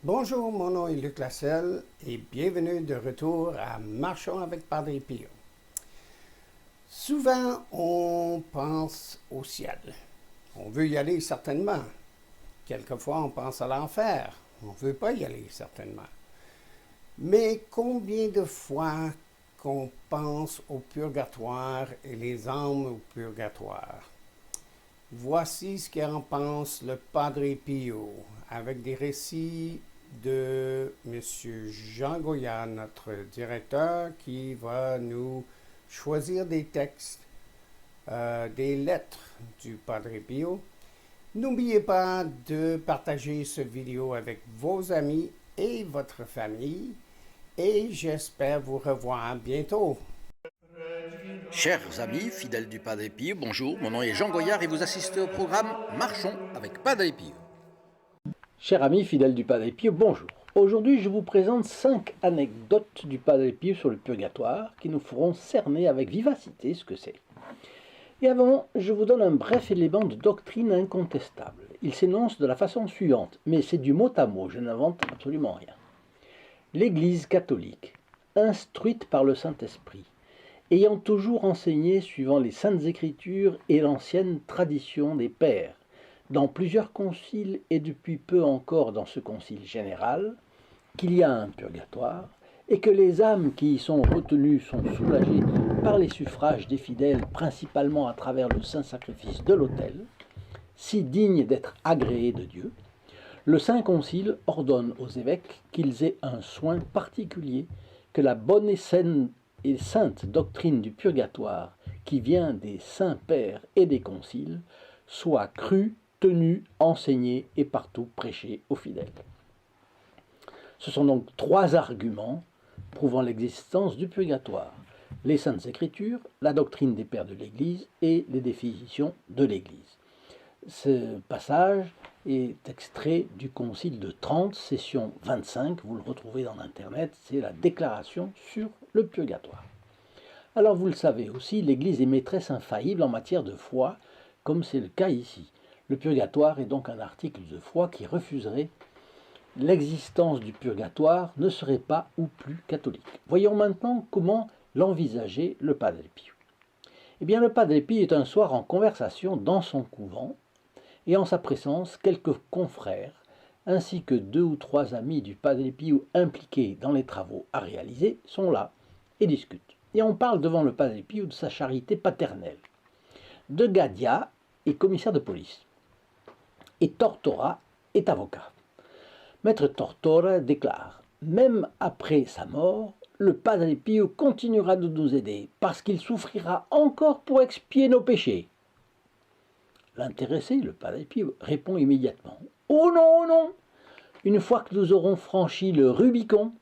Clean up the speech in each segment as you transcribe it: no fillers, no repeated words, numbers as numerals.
Bonjour, mon nom est Luc Lasselle et bienvenue de retour à Marchons avec Padre Pio. Souvent, on pense au ciel. On veut y aller certainement. Quelquefois, on pense à l'enfer. On ne veut pas y aller certainement. Mais combien de fois qu'on pense au purgatoire et les âmes au purgatoire? Voici ce qu'en pense le Padre Pio avec des récits de M. Jean Goya, notre directeur, qui va nous choisir des textes, des lettres du Padre Pio. N'oubliez pas de partager cette vidéo avec vos amis et votre famille et j'espère vous revoir bientôt. Chers amis, fidèles du Padre Pio, bonjour, mon nom est Jean Goyard et vous assistez au programme Marchons avec Padre Pio. Chers amis fidèles du Padre Pio, bonjour. Aujourd'hui, je vous présente 5 anecdotes du Padre Pio sur le purgatoire qui nous feront cerner avec vivacité ce que c'est. Et avant, je vous donne un bref élément de doctrine incontestable. Il s'énonce de la façon suivante, mais c'est du mot à mot, je n'invente absolument rien. L'Église catholique, instruite par le Saint-Esprit, ayant toujours enseigné suivant les Saintes Écritures et l'ancienne tradition des pères, dans plusieurs conciles et depuis peu encore dans ce concile général, qu'il y a un purgatoire et que les âmes qui y sont retenues sont soulagées par les suffrages des fidèles, principalement à travers le saint sacrifice de l'autel, si dignes d'être agréés de Dieu, le Saint Concile ordonne aux évêques qu'ils aient un soin particulier que la bonne et saine et sainte doctrine du purgatoire qui vient des saints pères et des conciles soit crue, tenue, enseignée et partout prêchée aux fidèles. Ce sont donc 3 arguments prouvant l'existence du purgatoire: les Saintes Écritures, la doctrine des pères de l'Église et les définitions de l'Église. Ce passage est extrait du Concile de Trente, session 25, vous le retrouvez dans Internet, c'est la déclaration sur le purgatoire. Alors vous le savez aussi, l'Église est maîtresse infaillible en matière de foi, comme c'est le cas ici. Le purgatoire est donc un article de foi qui refuserait l'existence du purgatoire, ne serait pas ou plus catholique. Voyons maintenant comment l'envisageait le Padre Pio. Eh bien, le Padre Pio est un soir en conversation dans son couvent, et en sa présence, quelques confrères, ainsi que 2 ou 3 amis du Padre Pio impliqués dans les travaux à réaliser, sont là et discutent. Et on parle devant le Padre Pio de sa charité paternelle. De Gaddia est commissaire de police, et Tortora est avocat. Maître Tortora déclare: même après sa mort, le Padre Pio continuera de nous aider, parce qu'il souffrira encore pour expier nos péchés. L'intéressé, le Padre Pio, répond immédiatement: oh non, oh non! Une fois que nous aurons franchi le Rubicon,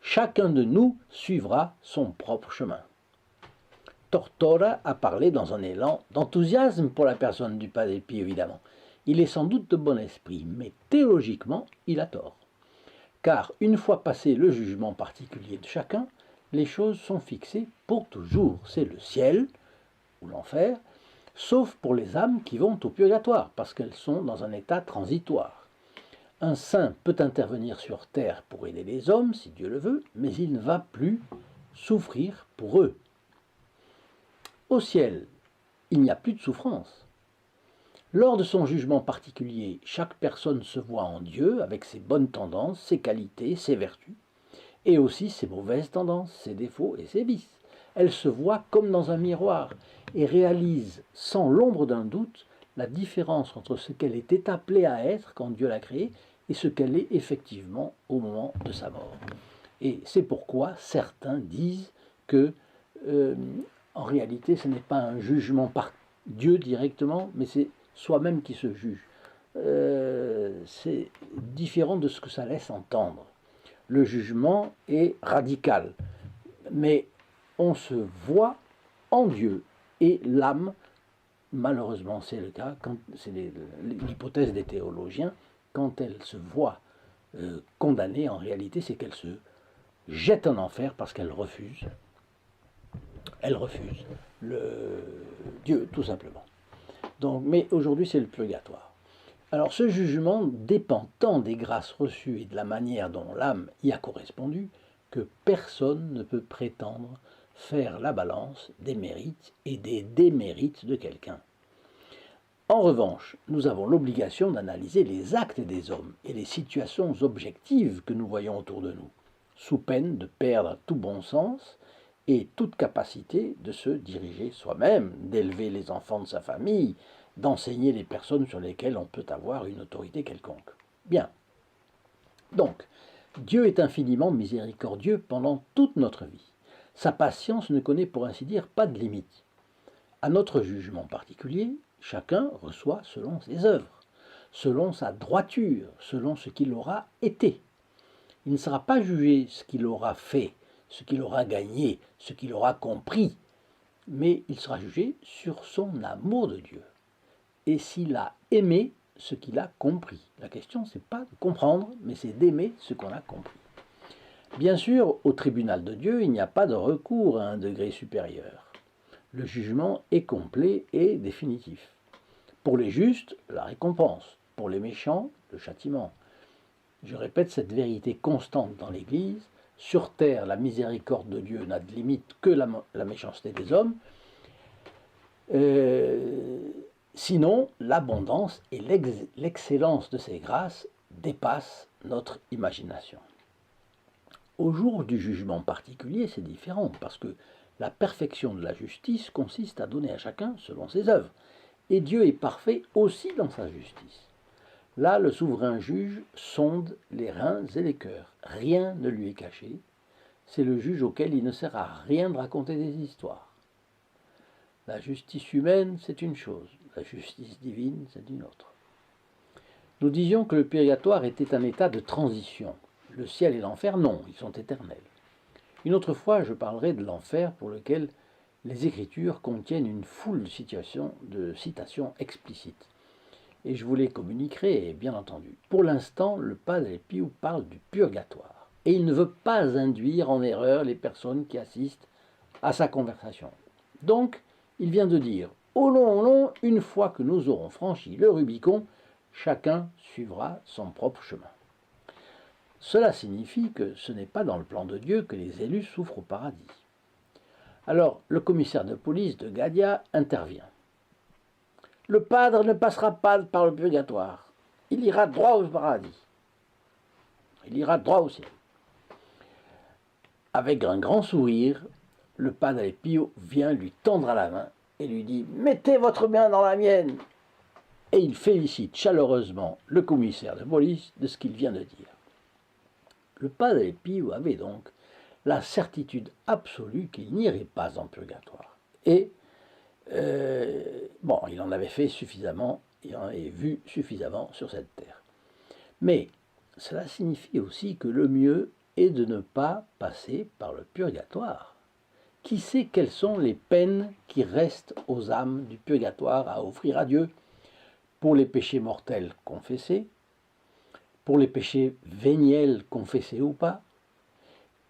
chacun de nous suivra son propre chemin. Tortora a parlé dans un élan d'enthousiasme pour la personne du Padre Pio, évidemment. Il est sans doute de bon esprit, mais théologiquement, il a tort. Car une fois passé le jugement particulier de chacun, les choses sont fixées pour toujours. C'est le ciel ou l'enfer, sauf pour les âmes qui vont au purgatoire, parce qu'elles sont dans un état transitoire. Un saint peut intervenir sur terre pour aider les hommes, si Dieu le veut, mais il ne va plus souffrir pour eux. Au ciel, il n'y a plus de souffrance. Lors de son jugement particulier, chaque personne se voit en Dieu avec ses bonnes tendances, ses qualités, ses vertus, et aussi ses mauvaises tendances, ses défauts et ses vices. Elle se voit comme dans un miroir et réalise sans l'ombre d'un doute la différence entre ce qu'elle était appelée à être quand Dieu l'a créée et ce qu'elle est effectivement au moment de sa mort. Et c'est pourquoi certains disent que en réalité ce n'est pas un jugement par Dieu directement, mais c'est soi-même qui se juge. C'est différent de ce que ça laisse entendre. Le jugement est radical, mais on se voit en Dieu, et l'âme, malheureusement c'est le cas, c'est l'hypothèse des théologiens, quand elle se voit condamnée, en réalité c'est qu'elle se jette en enfer parce qu'elle refuse. Elle refuse Dieu, tout simplement. Donc, mais aujourd'hui c'est le purgatoire. Alors ce jugement dépend tant des grâces reçues et de la manière dont l'âme y a correspondu que personne ne peut prétendre faire la balance des mérites et des démérites de quelqu'un. En revanche, nous avons l'obligation d'analyser les actes des hommes et les situations objectives que nous voyons autour de nous, sous peine de perdre tout bon sens et toute capacité de se diriger soi-même, d'élever les enfants de sa famille, d'enseigner les personnes sur lesquelles on peut avoir une autorité quelconque. Bien. Donc, Dieu est infiniment miséricordieux pendant toute notre vie. Sa patience ne connaît pour ainsi dire pas de limite. À notre jugement particulier, chacun reçoit selon ses œuvres, selon sa droiture, selon ce qu'il aura été. Il ne sera pas jugé ce qu'il aura fait, ce qu'il aura gagné, ce qu'il aura compris, mais il sera jugé sur son amour de Dieu et s'il a aimé ce qu'il a compris. La question, c'est pas de comprendre, mais c'est d'aimer ce qu'on a compris. Bien sûr, au tribunal de Dieu, il n'y a pas de recours à un degré supérieur. Le jugement est complet et définitif. Pour les justes, la récompense. Pour les méchants, le châtiment. Je répète cette vérité constante dans l'Église. Sur terre, la miséricorde de Dieu n'a de limite que la méchanceté des hommes. Sinon, l'abondance et l'excellence de ces grâces dépassent notre imagination. Au jour du jugement particulier, c'est différent, parce que la perfection de la justice consiste à donner à chacun selon ses œuvres. Et Dieu est parfait aussi dans sa justice. Là, le souverain juge sonde les reins et les cœurs. Rien ne lui est caché. C'est le juge auquel il ne sert à rien de raconter des histoires. La justice humaine, c'est une chose. La justice divine, c'est une autre. Nous disions que le purgatoire était un état de transition. Le ciel et l'enfer, non, ils sont éternels. Une autre fois, je parlerai de l'enfer pour lequel les Écritures contiennent une foule de citations explicites. Et je vous les communiquerai, bien entendu. Pour l'instant, le Padre Pio parle du purgatoire. Et il ne veut pas induire en erreur les personnes qui assistent à sa conversation. Donc, il vient de dire, au long, une fois que nous aurons franchi le Rubicon, chacun suivra son propre chemin. Cela signifie que ce n'est pas dans le plan de Dieu que les élus souffrent au paradis. Alors, le commissaire de police de Gaddia intervient. Le padre ne passera pas par le purgatoire. Il ira droit au paradis. Il ira droit au ciel. Avec un grand sourire, le Padre Pio vient lui tendre la main et lui dit « Mettez votre main dans la mienne !» Et il félicite chaleureusement le commissaire de police de ce qu'il vient de dire. Le Padre Pio avait donc la certitude absolue qu'il n'irait pas en purgatoire. Et il en avait fait suffisamment, il en avait vu suffisamment sur cette terre. Mais cela signifie aussi que le mieux est de ne pas passer par le purgatoire. Qui sait quelles sont les peines qui restent aux âmes du purgatoire à offrir à Dieu pour les péchés mortels confessés, pour les péchés véniels confessés ou pas,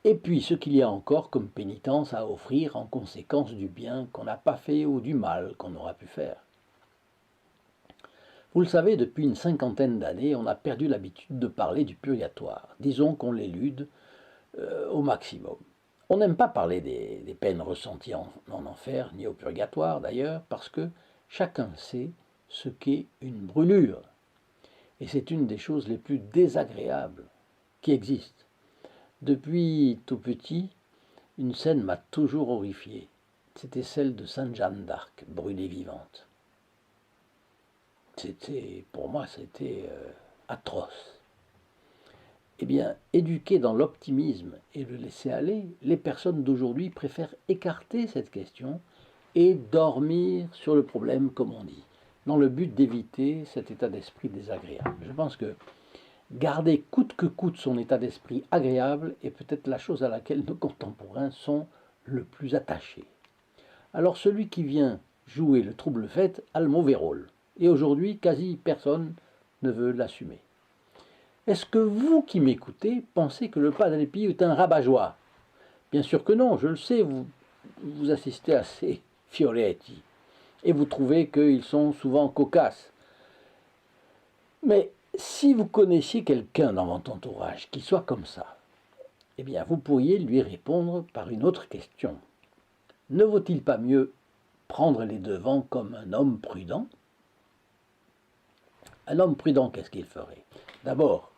et puis ce qu'il y a encore comme pénitence à offrir en conséquence du bien qu'on n'a pas fait ou du mal qu'on aura pu faire. Vous le savez, depuis une 50aine d'années, on a perdu l'habitude de parler du purgatoire. Disons qu'on l'élude au maximum. On n'aime pas parler des peines ressenties en enfer, ni au purgatoire d'ailleurs, parce que chacun sait ce qu'est une brûlure. Et c'est une des choses les plus désagréables qui existent. Depuis tout petit, une scène m'a toujours horrifié. C'était celle de Sainte Jeanne d'Arc, brûlée vivante. Pour moi, c'était atroce. Eh bien, éduqués dans l'optimisme et le laisser-aller, les personnes d'aujourd'hui préfèrent écarter cette question et dormir sur le problème, comme on dit, dans le but d'éviter cet état d'esprit désagréable. Je pense que garder coûte que coûte son état d'esprit agréable est peut-être la chose à laquelle nos contemporains sont le plus attachés. Alors celui qui vient jouer le trouble-fête a le mauvais rôle, et aujourd'hui, quasi personne ne veut l'assumer. Est-ce que vous qui m'écoutez pensez que le Padre Pio est un rabat-joie? Bien sûr que non, je le sais, vous assistez à ces fioretti, et vous trouvez qu'ils sont souvent cocasses. Mais si vous connaissiez quelqu'un dans votre entourage qui soit comme ça, eh bien vous pourriez lui répondre par une autre question. Ne vaut-il pas mieux prendre les devants comme un homme prudent? Un homme prudent, qu'est-ce qu'il ferait? D'abord,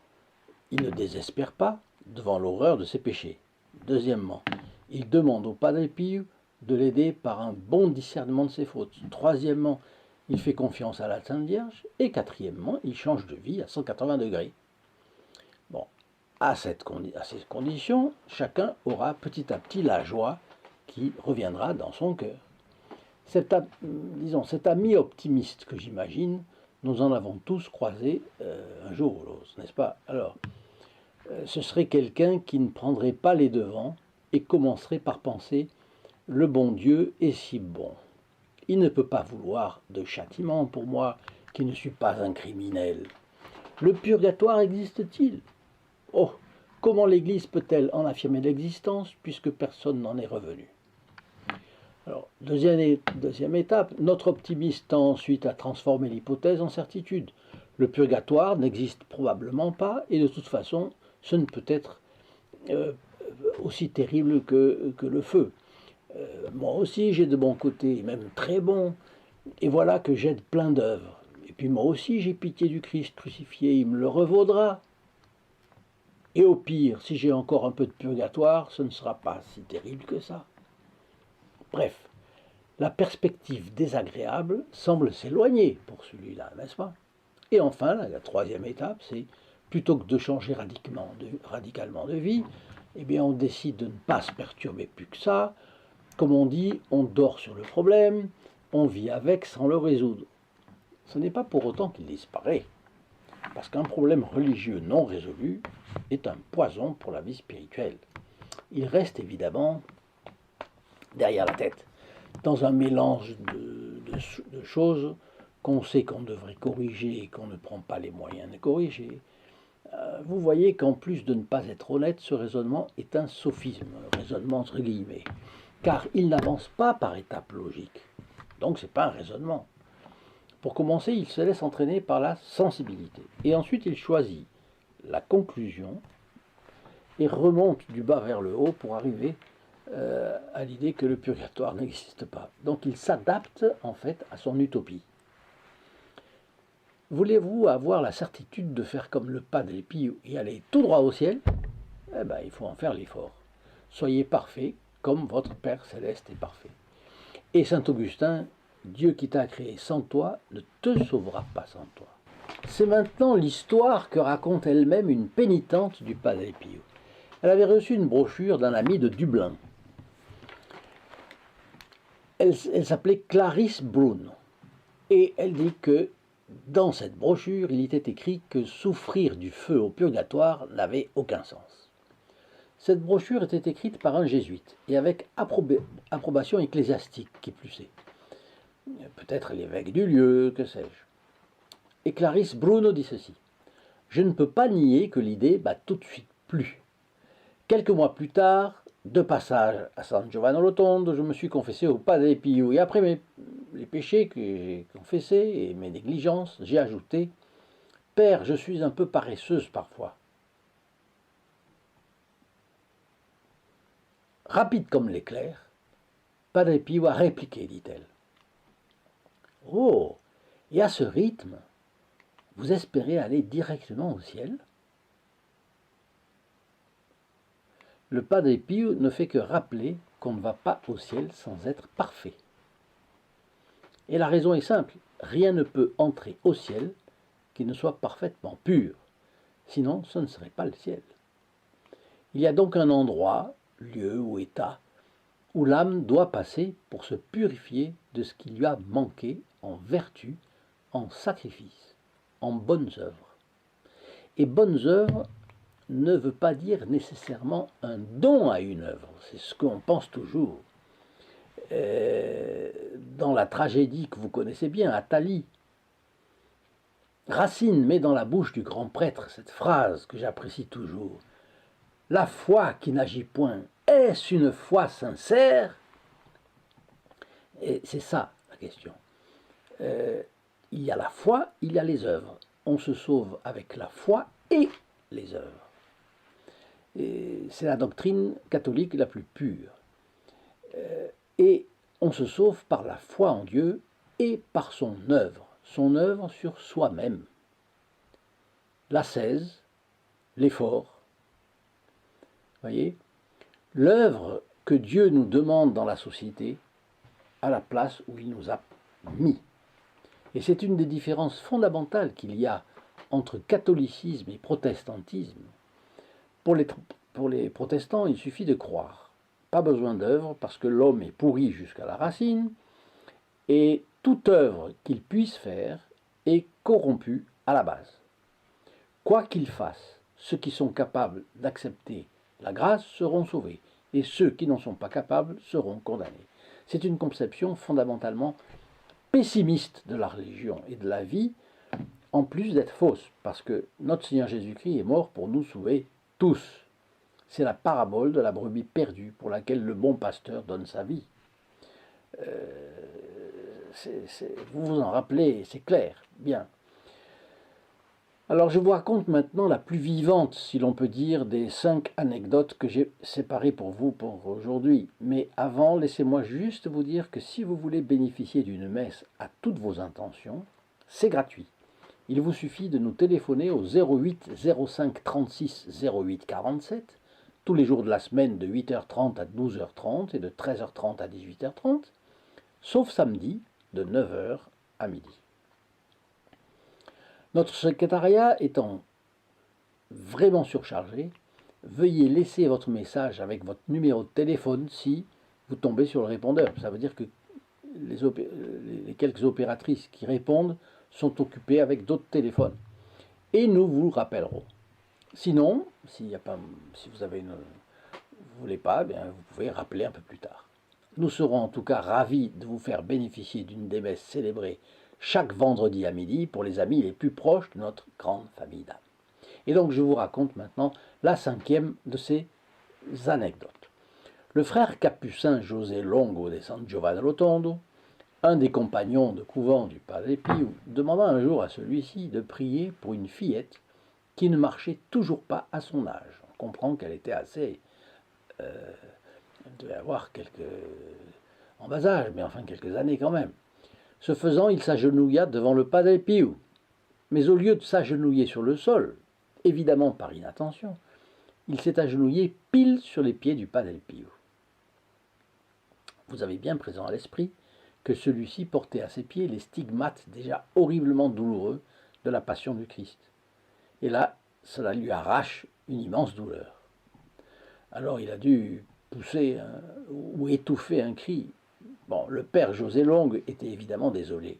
il ne désespère pas devant l'horreur de ses péchés. Deuxièmement, il demande au Padre Pio de l'aider par un bon discernement de ses fautes. Troisièmement, il fait confiance à la Sainte Vierge. Et quatrièmement, il change de vie à 180 degrés. Bon, à ces conditions, chacun aura petit à petit la joie qui reviendra dans son cœur. Cet ami optimiste que j'imagine, nous en avons tous croisé un jour ou l'autre, n'est-ce pas? Alors, ce serait quelqu'un qui ne prendrait pas les devants et commencerait par penser « Le bon Dieu est si bon. Il ne peut pas vouloir de châtiment pour moi qui ne suis pas un criminel. Le purgatoire existe-t-il? Oh, comment l'Église peut-elle en affirmer l'existence puisque personne n'en est revenu ?» Alors, deuxième étape, notre optimiste tend ensuite à transformer l'hypothèse en certitude. Le purgatoire n'existe probablement pas et de toute façon, ce ne peut être aussi terrible que le feu. Moi aussi, j'ai de bons côtés, même très bons, et voilà que j'aide plein d'œuvres. Et puis moi aussi, j'ai pitié du Christ crucifié, il me le revaudra. Et au pire, si j'ai encore un peu de purgatoire, ce ne sera pas si terrible que ça. Bref, la perspective désagréable semble s'éloigner pour celui-là, n'est-ce pas? Et enfin, la troisième étape, c'est plutôt que de changer radicalement de vie, eh bien on décide de ne pas se perturber plus que ça. Comme on dit, on dort sur le problème, on vit avec sans le résoudre. Ce n'est pas pour autant qu'il disparaît, parce qu'un problème religieux non résolu est un poison pour la vie spirituelle. Il reste évidemment derrière la tête, dans un mélange de choses qu'on sait qu'on devrait corriger et qu'on ne prend pas les moyens de corriger. Vous voyez qu'en plus de ne pas être honnête, ce raisonnement est un sophisme, un raisonnement entre guillemets, car il n'avance pas par étapes logiques. Donc ce n'est pas un raisonnement. Pour commencer, il se laisse entraîner par la sensibilité, et ensuite il choisit la conclusion et remonte du bas vers le haut pour arriver à l'idée que le purgatoire n'existe pas. Donc il s'adapte en fait à son utopie. Voulez-vous avoir la certitude de faire comme le Padre Pio et aller tout droit au ciel? Eh bien, il faut en faire l'effort. Soyez parfait comme votre Père Céleste est parfait. Et Saint Augustin, Dieu qui t'a créé sans toi ne te sauvera pas sans toi. C'est maintenant l'histoire que raconte elle-même une pénitente du Padre Pio. Elle avait reçu une brochure d'un ami de Dublin. Elle s'appelait Clarisse Bruno. Et elle dit que dans cette brochure, il était écrit que souffrir du feu au purgatoire n'avait aucun sens. Cette brochure était écrite par un jésuite et avec approbation ecclésiastique, qui plus est. Peut-être l'évêque du lieu, que sais-je. Et Clarisse Bruno dit ceci. Je ne peux pas nier que l'idée m'a tout de suite plu. Quelques mois plus tard, de passage à San Giovanni Rotondo, je me suis confessé au Padre Pio et après les péchés que j'ai confessés et mes négligences, j'ai ajouté « Père, je suis un peu paresseuse parfois. » Rapide comme l'éclair, Padre Pio a répliqué, dit-elle. « Oh, et à ce rythme, vous espérez aller directement au ciel ?» Le Padre Pio ne fait que rappeler qu'on ne va pas au ciel sans être parfait. Et la raison est simple, rien ne peut entrer au ciel qui ne soit parfaitement pur, sinon ce ne serait pas le ciel. Il y a donc un endroit, lieu ou état, où l'âme doit passer pour se purifier de ce qui lui a manqué en vertu, en sacrifice, en bonnes œuvres. Et bonnes œuvres ne veut pas dire nécessairement un don à une œuvre, c'est ce qu'on pense toujours. Dans la tragédie que vous connaissez bien, Athalie, Racine met dans la bouche du grand prêtre cette phrase que j'apprécie toujours. « La foi qui n'agit point, est-ce une foi sincère ?» Et c'est ça la question. Il y a la foi, il y a les œuvres. on se sauve avec la foi et les œuvres. Et c'est la doctrine catholique la plus pure. Et on se sauve par la foi en Dieu et par son œuvre sur soi-même. L'ascèse, l'effort. Voyez, l'œuvre que Dieu nous demande dans la société à la place où il nous a mis. Et c'est une des différences fondamentales qu'il y a entre catholicisme et protestantisme. Pour les protestants, il suffit de croire. Pas besoin d'œuvre parce que l'homme est pourri jusqu'à la racine et toute œuvre qu'il puisse faire est corrompue à la base. Quoi qu'ils fassent, ceux qui sont capables d'accepter la grâce seront sauvés et ceux qui n'en sont pas capables seront condamnés. C'est une conception fondamentalement pessimiste de la religion et de la vie, en plus d'être fausse, parce que notre Seigneur Jésus-Christ est mort pour nous sauver tous. C'est la parabole de la brebis perdue pour laquelle le bon pasteur donne sa vie. Vous vous en rappelez, c'est clair, bien. Alors je vous raconte maintenant la plus vivante, si l'on peut dire, des 5 anecdotes que j'ai séparées pour vous pour aujourd'hui. Mais avant, laissez-moi juste vous dire que si vous voulez bénéficier d'une messe à toutes vos intentions, c'est gratuit. Il vous suffit de nous téléphoner au 08 05 36 08 47, tous les jours de la semaine de 8h30 à 12h30 et de 13h30 à 18h30, sauf samedi de 9h à midi. Notre secrétariat étant vraiment surchargé, veuillez laisser votre message avec votre numéro de téléphone si vous tombez sur le répondeur. Ça veut dire que les quelques opératrices qui répondent sont occupées avec d'autres téléphones. Et nous vous rappellerons. Sinon, si vous voulez pas, bien, vous pouvez rappeler un peu plus tard. Nous serons en tout cas ravis de vous faire bénéficier d'une des messes célébrées chaque vendredi à midi pour les amis les plus proches de notre grande famille d'âme. Et donc je vous raconte maintenant la 5e de ces anecdotes. Le frère capucin José Longo de San Giovanni Rotondo, un des compagnons de couvent du Padre Pio, demanda un jour à celui-ci de prier pour une fillette qui ne marchait toujours pas à son âge. On comprend qu'elle était assez... elle devait avoir en bas âge, mais enfin quelques années quand même. Ce faisant, il s'agenouilla devant le Padre Pio. Mais au lieu de s'agenouiller sur le sol, évidemment par inattention, il s'est agenouillé pile sur les pieds du Padre Pio. Vous avez bien présent à l'esprit que celui-ci portait à ses pieds les stigmates déjà horriblement douloureux de la passion du Christ. Et là, cela lui arrache une immense douleur. Alors il a dû pousser ou étouffer un cri. Bon, le père José Longue était évidemment désolé.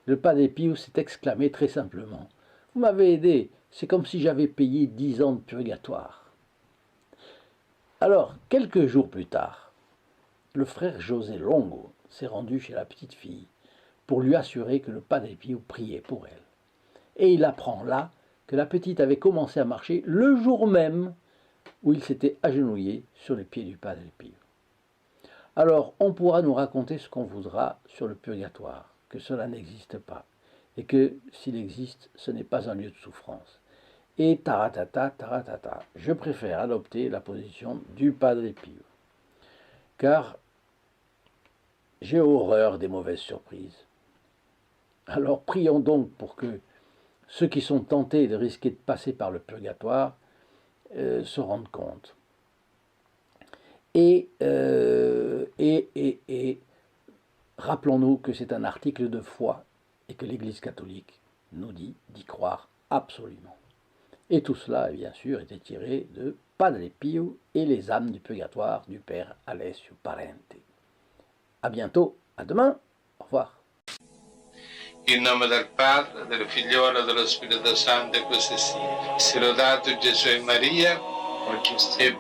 Le Padre Pio s'est exclamé très simplement « Vous m'avez aidé, c'est comme si j'avais payé 10 ans de purgatoire. » Alors, quelques jours plus tard, le frère José Longo s'est rendu chez la petite fille pour lui assurer que le Padre Pio priait pour elle. Et il apprend là que la petite avait commencé à marcher le jour même où il s'était agenouillé sur les pieds du Padre Pio. Alors, on pourra nous raconter ce qu'on voudra sur le purgatoire, que cela n'existe pas, et que s'il existe, ce n'est pas un lieu de souffrance. Et taratata, taratata, je préfère adopter la position du Padre Pio, car j'ai horreur des mauvaises surprises. Alors prions donc pour que ceux qui sont tentés de risquer de passer par le purgatoire se rendent compte. Et rappelons-nous que c'est un article de foi et que l'Église catholique nous dit d'y croire absolument. Et tout cela, bien sûr, était tiré de Padre Pio et les âmes du purgatoire du Père Alessio Parente. À bientôt, à demain, au revoir. In nome del Padre, del Figliolo e dello Spirito Santo, e così sia. Sia lodato Gesù e Maria, e